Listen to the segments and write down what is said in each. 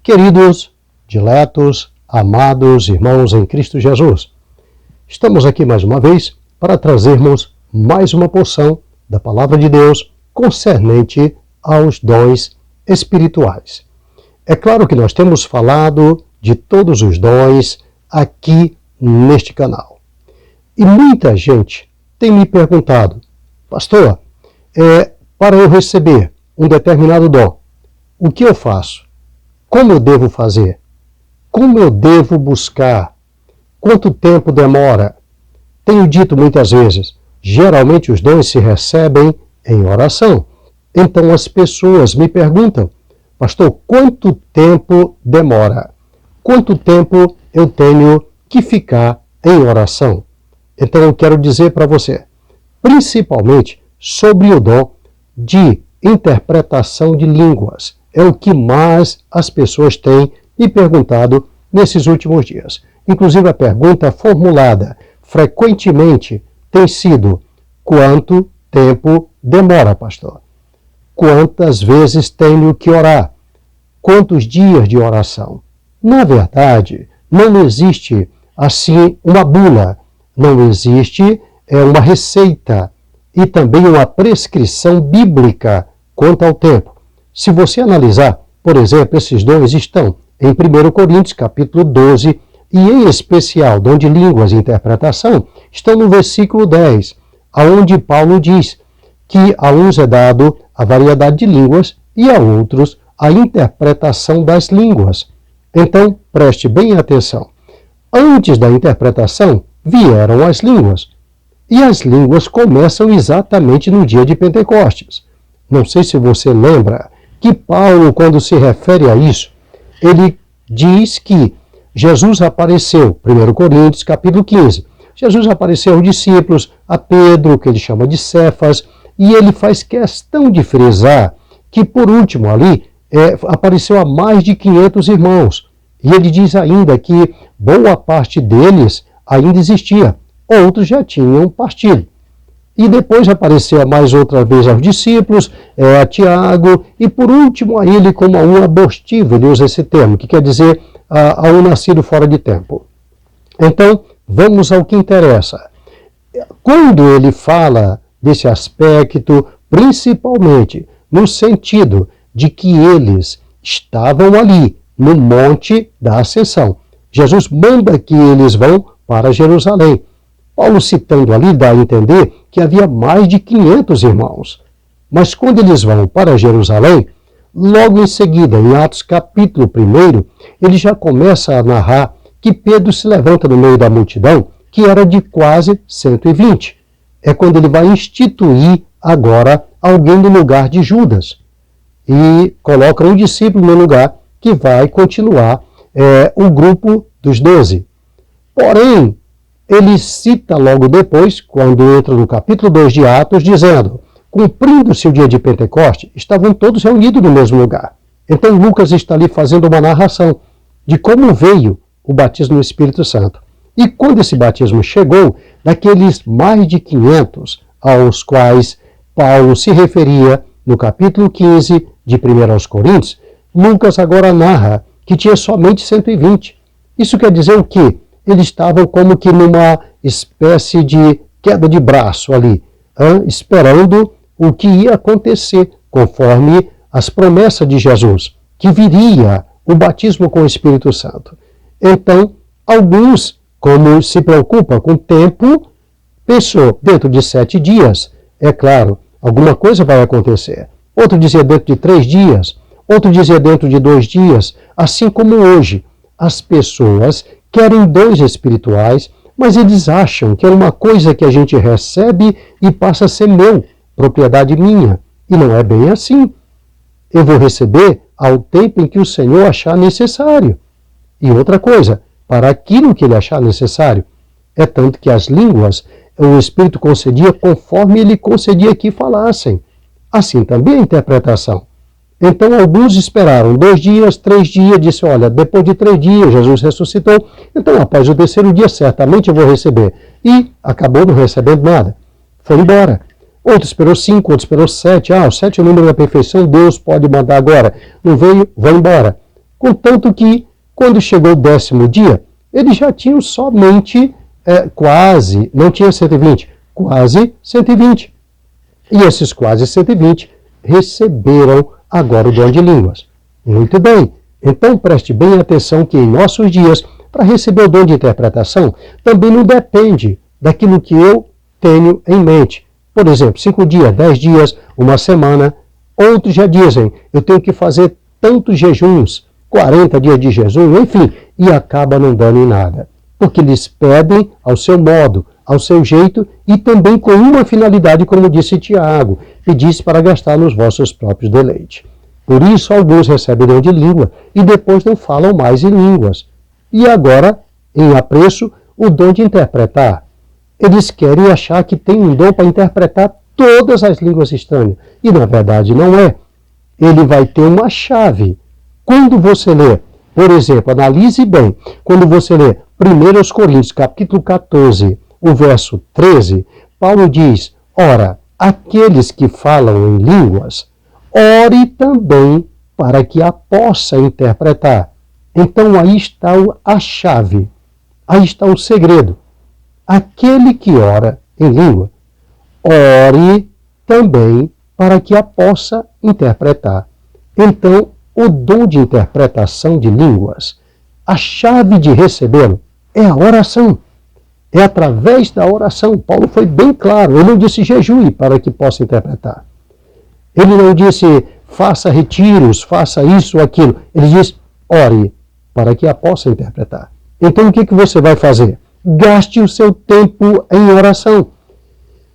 Queridos, diletos, amados irmãos em Cristo Jesus, estamos aqui mais uma vez para trazermos mais uma porção da Palavra de Deus concernente aos dons espirituais. É claro que nós temos falado de todos os dons aqui neste canal. E muita gente tem me perguntado, pastor, para eu receber um determinado dom, o que eu faço? Como eu devo fazer? Como eu devo buscar? Quanto tempo demora? Tenho dito muitas vezes, geralmente os dons se recebem em oração. Então as pessoas me perguntam, pastor, quanto tempo demora? Quanto tempo eu tenho que ficar em oração? Então eu quero dizer para você, principalmente sobre o dom de interpretação de línguas. É o que mais as pessoas têm me perguntado nesses últimos dias. Inclusive a pergunta formulada frequentemente tem sido: quanto tempo demora, pastor? Quantas vezes tenho que orar? Quantos dias de oração? Na verdade, não existe assim uma bula, não existe uma receita e também uma prescrição bíblica quanto ao tempo. Se você analisar, por exemplo, esses dons estão em 1 Coríntios, capítulo 12, e em especial, dom de línguas e interpretação, estão no versículo 10, onde Paulo diz que a uns é dado a variedade de línguas e a outros a interpretação das línguas. Então, preste bem atenção. Antes da interpretação, vieram as línguas. E as línguas começam exatamente no dia de Pentecostes. Não sei se você lembra que Paulo, quando se refere a isso, ele diz que Jesus apareceu, 1 Coríntios, capítulo 15. Jesus apareceu aos discípulos, a Pedro, que ele chama de Cefas, e ele faz questão de frisar que, por último, ali, apareceu a mais de 500 irmãos. E ele diz ainda que boa parte deles ainda existia, outros já tinham partido. E depois apareceu mais outra vez aos discípulos, a Tiago, e por último a ele como a um abortivo, ele usa esse termo, que quer dizer a um nascido fora de tempo. Então, vamos ao que interessa. Quando ele fala desse aspecto, principalmente no sentido de que eles estavam ali, no Monte da Ascensão. Jesus manda que eles vão para Jerusalém. Paulo, citando ali, dá a entender que havia mais de 500 irmãos. Mas quando eles vão para Jerusalém, logo em seguida, em Atos capítulo 1, ele já começa a narrar que Pedro se levanta no meio da multidão, que era de quase 120. É quando ele vai instituir agora alguém no lugar de Judas. E coloca um discípulo no lugar que vai continuar o grupo dos 12. Porém, ele cita logo depois, quando entra no capítulo 2 de Atos, dizendo, cumprindo-se o dia de Pentecostes, estavam todos reunidos no mesmo lugar. Então Lucas está ali fazendo uma narração de como veio o batismo no Espírito Santo. E quando esse batismo chegou, daqueles mais de 500 aos quais Paulo se referia no capítulo 15 de 1 aos Coríntios, Lucas agora narra que tinha somente 120. Isso quer dizer o quê? Eles estavam como que numa espécie de queda de braço ali, esperando o que ia acontecer, conforme as promessas de Jesus, que viria o batismo com o Espírito Santo. Então, alguns, como se preocupa com o tempo, pensou, dentro de 7 dias, é claro, alguma coisa vai acontecer. Outro dizia dentro de 3 dias, outro dizia dentro de 2 dias, assim como hoje. As pessoas querem dons espirituais, mas eles acham que é uma coisa que a gente recebe e passa a ser meu, propriedade minha. E não é bem assim. Eu vou receber ao tempo em que o Senhor achar necessário. E outra coisa, para aquilo que ele achar necessário. É tanto que as línguas, o Espírito concedia conforme ele concedia que falassem. Assim também a interpretação. Então alguns esperaram 2 dias, 3 dias, disse, olha, depois de 3 dias Jesus ressuscitou, então após o 3º dia certamente eu vou receber. E acabou não recebendo nada. Foi embora. Outro esperou 5, outro esperou 7. O 7 é o número da perfeição, Deus pode mandar agora. Não veio, vai embora. Contanto que, quando chegou o 10º dia, eles já tinham somente quase, não tinha 120, quase 120. E esses quase 120 receberam agora o dom de línguas. Muito bem. Então preste bem atenção que em nossos dias, para receber o dom de interpretação, também não depende daquilo que eu tenho em mente. Por exemplo, 5 dias, 10 dias, uma semana. Outros já dizem, eu tenho que fazer tantos jejuns, 40 dias de jejum, enfim, e acaba não dando em nada. Porque eles pedem ao seu modo, ao seu jeito e também com uma finalidade, como disse Tiago, pedisse para gastar nos vossos próprios deleites. Por isso alguns recebem dom de língua e depois não falam mais em línguas. E agora, em apreço, o dom de interpretar. Eles querem achar que tem um dom para interpretar todas as línguas estranhas. E na verdade não é. Ele vai ter uma chave. Quando você lê, por exemplo, analise bem, quando você lê 1 Coríntios, capítulo 14, o verso 13, Paulo diz, ora, aqueles que falam em línguas, ore também para que a possa interpretar. Então aí está a chave, aí está o segredo. Aquele que ora em língua, ore também para que a possa interpretar. Então, o dom de interpretação de línguas, a chave de recebê-lo é a oração. É através da oração. Paulo foi bem claro, ele não disse jejue para que possa interpretar. Ele não disse faça retiros, faça isso ou aquilo. Ele diz ore para que a possa interpretar. Então o que você vai fazer? Gaste o seu tempo em oração.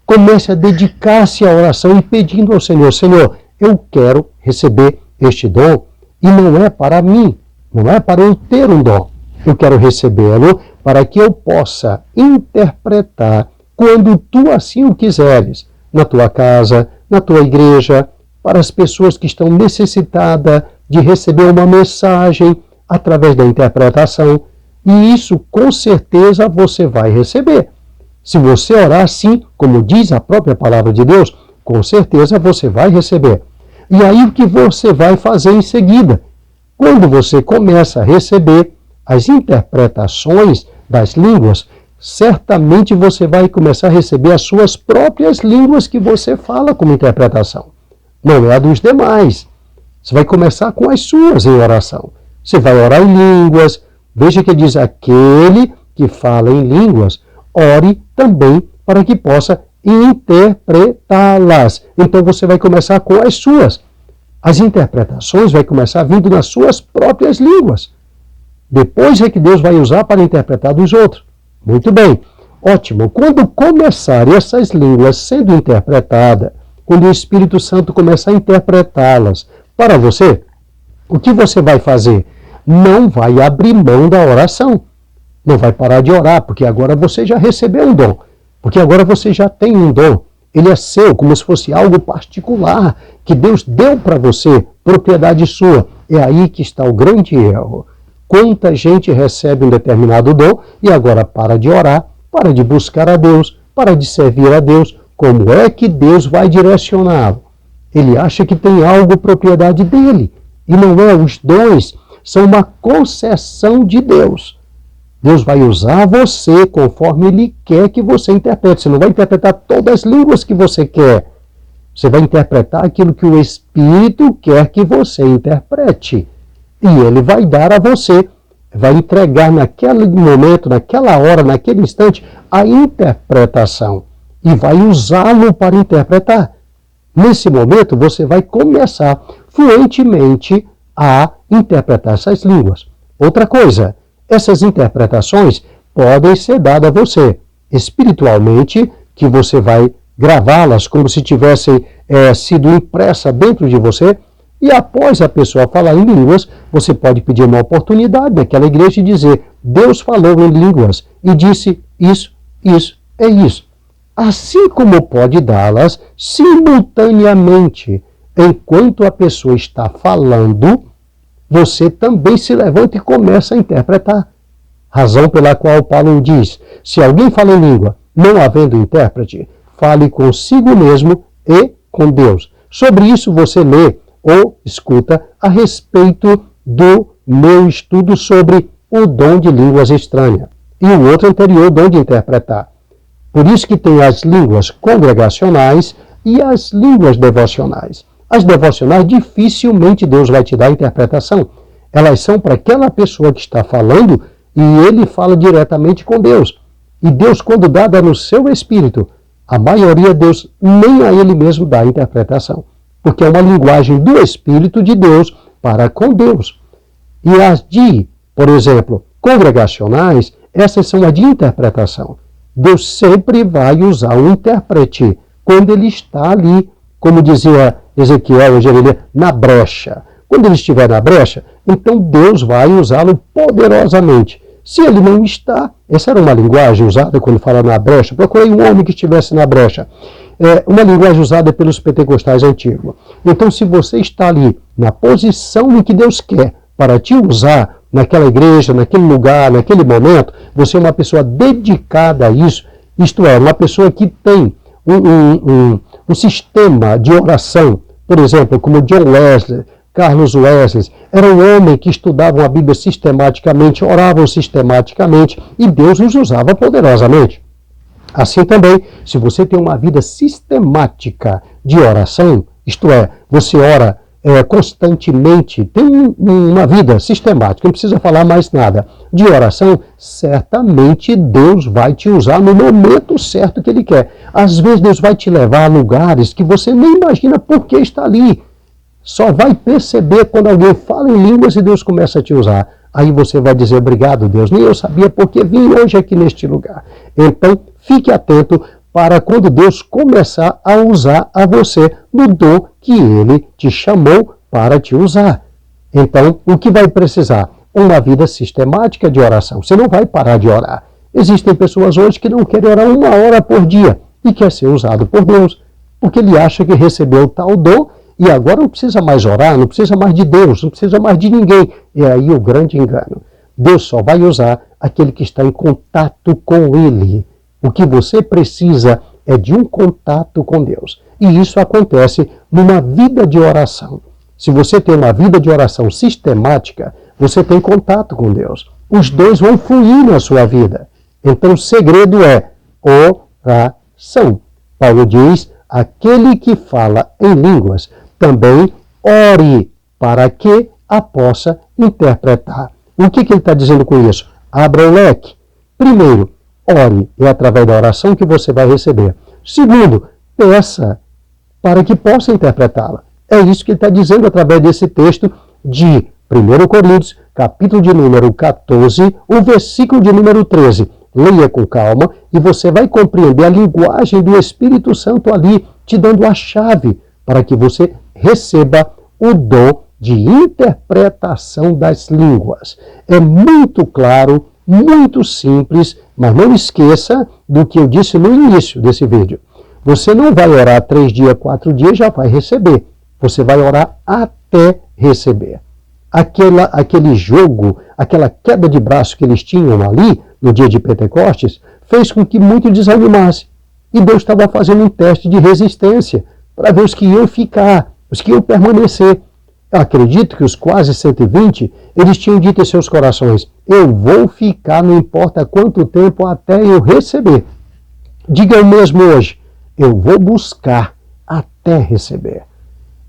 Comece a dedicar-se à oração e pedindo ao Senhor, Senhor, eu quero receber este dom e não é para mim, não é para eu ter um dom. Eu quero recebê-lo para que eu possa interpretar quando tu assim o quiseres, na tua casa, na tua igreja, para as pessoas que estão necessitadas de receber uma mensagem através da interpretação. E isso, com certeza, você vai receber. Se você orar assim, como diz a própria palavra de Deus, com certeza você vai receber. E aí o que você vai fazer em seguida? Quando você começa a receber as interpretações das línguas, certamente você vai começar a receber as suas próprias línguas que você fala como interpretação. Não é a dos demais. Você vai começar com as suas em oração. Você vai orar em línguas. Veja que diz, aquele que fala em línguas, ore também para que possa interpretá-las. Então você vai começar com as suas. As interpretações vai começar vindo nas suas próprias línguas. Depois é que Deus vai usar para interpretar dos outros. Muito bem. Ótimo. Quando começarem essas línguas sendo interpretadas, quando o Espírito Santo começar a interpretá-las para você, o que você vai fazer? Não vai abrir mão da oração. Não vai parar de orar, porque agora você já recebeu um dom. Porque agora você já tem um dom. Ele é seu, como se fosse algo particular, que Deus deu para você, propriedade sua. É aí que está o grande erro. Quanta gente recebe um determinado dom e agora para de orar, para de buscar a Deus, para de servir a Deus. Como é que Deus vai direcioná-lo? Ele acha que tem algo propriedade dele. E não é. Os dons são uma concessão de Deus. Deus vai usar você conforme Ele quer que você interprete. Você não vai interpretar todas as línguas que você quer. Você vai interpretar aquilo que o Espírito quer que você interprete. E Ele vai dar a você, vai entregar naquele momento, naquela hora, naquele instante, a interpretação. E vai usá-lo para interpretar. Nesse momento, você vai começar fluentemente a interpretar essas línguas. Outra coisa, essas interpretações podem ser dadas a você espiritualmente, que você vai gravá-las como se tivessem sido impressa dentro de você, e após a pessoa falar em línguas, você pode pedir uma oportunidade naquela igreja e dizer, Deus falou em línguas e disse isso, é isso. Assim como pode dá-las simultaneamente enquanto a pessoa está falando, você também se levanta e começa a interpretar. Razão pela qual Paulo diz, se alguém fala em língua, não havendo intérprete, fale consigo mesmo e com Deus. Sobre isso você lê ou escuta a respeito do meu estudo sobre o dom de línguas estranhas e o outro anterior, o dom de interpretar. Por isso que tem as línguas congregacionais e as línguas devocionais. As devocionais, dificilmente Deus vai te dar interpretação. Elas são para aquela pessoa que está falando e ele fala diretamente com Deus. E Deus, quando dá no seu espírito, a maioria Deus nem a ele mesmo dá a interpretação. Porque é uma linguagem do Espírito de Deus para com Deus. E as de, por exemplo, congregacionais, essas são as de interpretação. Deus sempre vai usar um intérprete quando ele está ali, como dizia Ezequiel ou Jeremias, na brecha. Quando ele estiver na brecha, então Deus vai usá-lo poderosamente. Se ele não está, essa era uma linguagem usada quando fala na brecha, procurei um homem que estivesse na brecha. Uma linguagem usada pelos pentecostais antigos. Então, se você está ali na posição em que Deus quer para te usar naquela igreja, naquele lugar, naquele momento, você é uma pessoa dedicada a isso, isto é, uma pessoa que tem um sistema de oração, por exemplo, como John Wesley, Carlos Wesley, era um homem que estudavam a Bíblia sistematicamente, oravam sistematicamente, e Deus os usava poderosamente. Assim também, se você tem uma vida sistemática de oração, isto é, você ora constantemente, tem uma vida sistemática, não precisa falar mais nada, de oração, certamente Deus vai te usar no momento certo que Ele quer. Às vezes Deus vai te levar a lugares que você nem imagina por que está ali. Só vai perceber quando alguém fala em línguas e Deus começa a te usar. Aí você vai dizer, obrigado Deus, nem eu sabia porque vim hoje aqui neste lugar. Então, fique atento para quando Deus começar a usar a você no dom que Ele te chamou para te usar. Então, o que vai precisar? Uma vida sistemática de oração. Você não vai parar de orar. Existem pessoas hoje que não querem orar 1 hora por dia e quer ser usado por Deus, porque ele acha que recebeu tal dom e agora não precisa mais orar, não precisa mais de Deus, não precisa mais de ninguém. E aí o grande engano. Deus só vai usar aquele que está em contato com Ele. O que você precisa é de um contato com Deus. E isso acontece numa vida de oração. Se você tem uma vida de oração sistemática, você tem contato com Deus. Os dois vão fluir na sua vida. Então o segredo é oração. Paulo diz, aquele que fala em línguas, também ore para que a possa interpretar. O que ele está dizendo com isso? Abra o leque. Primeiro, ore, é através da oração que você vai receber. Segundo, peça para que possa interpretá-la. É isso que ele está dizendo através desse texto de 1 Coríntios, capítulo de número 14, o versículo de número 13. Leia com calma e você vai compreender a linguagem do Espírito Santo ali, te dando a chave para que você receba o dom de interpretação das línguas. É muito claro, muito simples, mas não esqueça do que eu disse no início desse vídeo. Você não vai orar 3 dias, 4 dias e já vai receber. Você vai orar até receber. Aquele jogo, aquela queda de braço que eles tinham ali no dia de Pentecostes, fez com que muito desanimasse. E Deus estava fazendo um teste de resistência para ver os que iam ficar, os que iam permanecer. Eu acredito que os quase 120, eles tinham dito em seus corações, eu vou ficar, não importa quanto tempo, até eu receber. Diga o mesmo hoje, eu vou buscar até receber.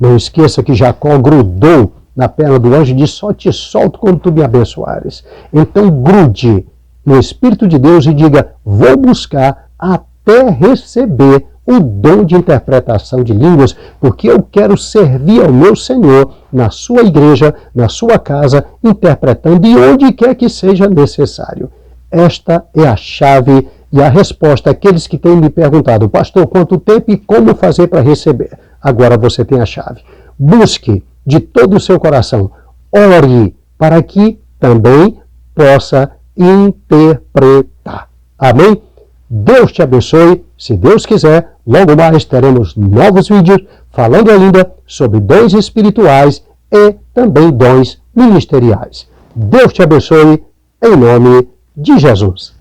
Não esqueça que Jacó grudou na perna do anjo e disse, só te solto quando tu me abençoares. Então grude no Espírito de Deus e diga, vou buscar até receber o dom de interpretação de línguas, porque eu quero servir ao meu Senhor na sua igreja, na sua casa, interpretando e onde quer que seja necessário. Esta é a chave e a resposta àqueles que têm me perguntado, pastor, quanto tempo e como fazer para receber? Agora você tem a chave. Busque de todo o seu coração, ore para que também possa interpretar. Amém? Deus te abençoe. Se Deus quiser, Logo mais teremos novos vídeos falando ainda sobre dons espirituais e também dons ministeriais. Deus te abençoe, em nome de Jesus.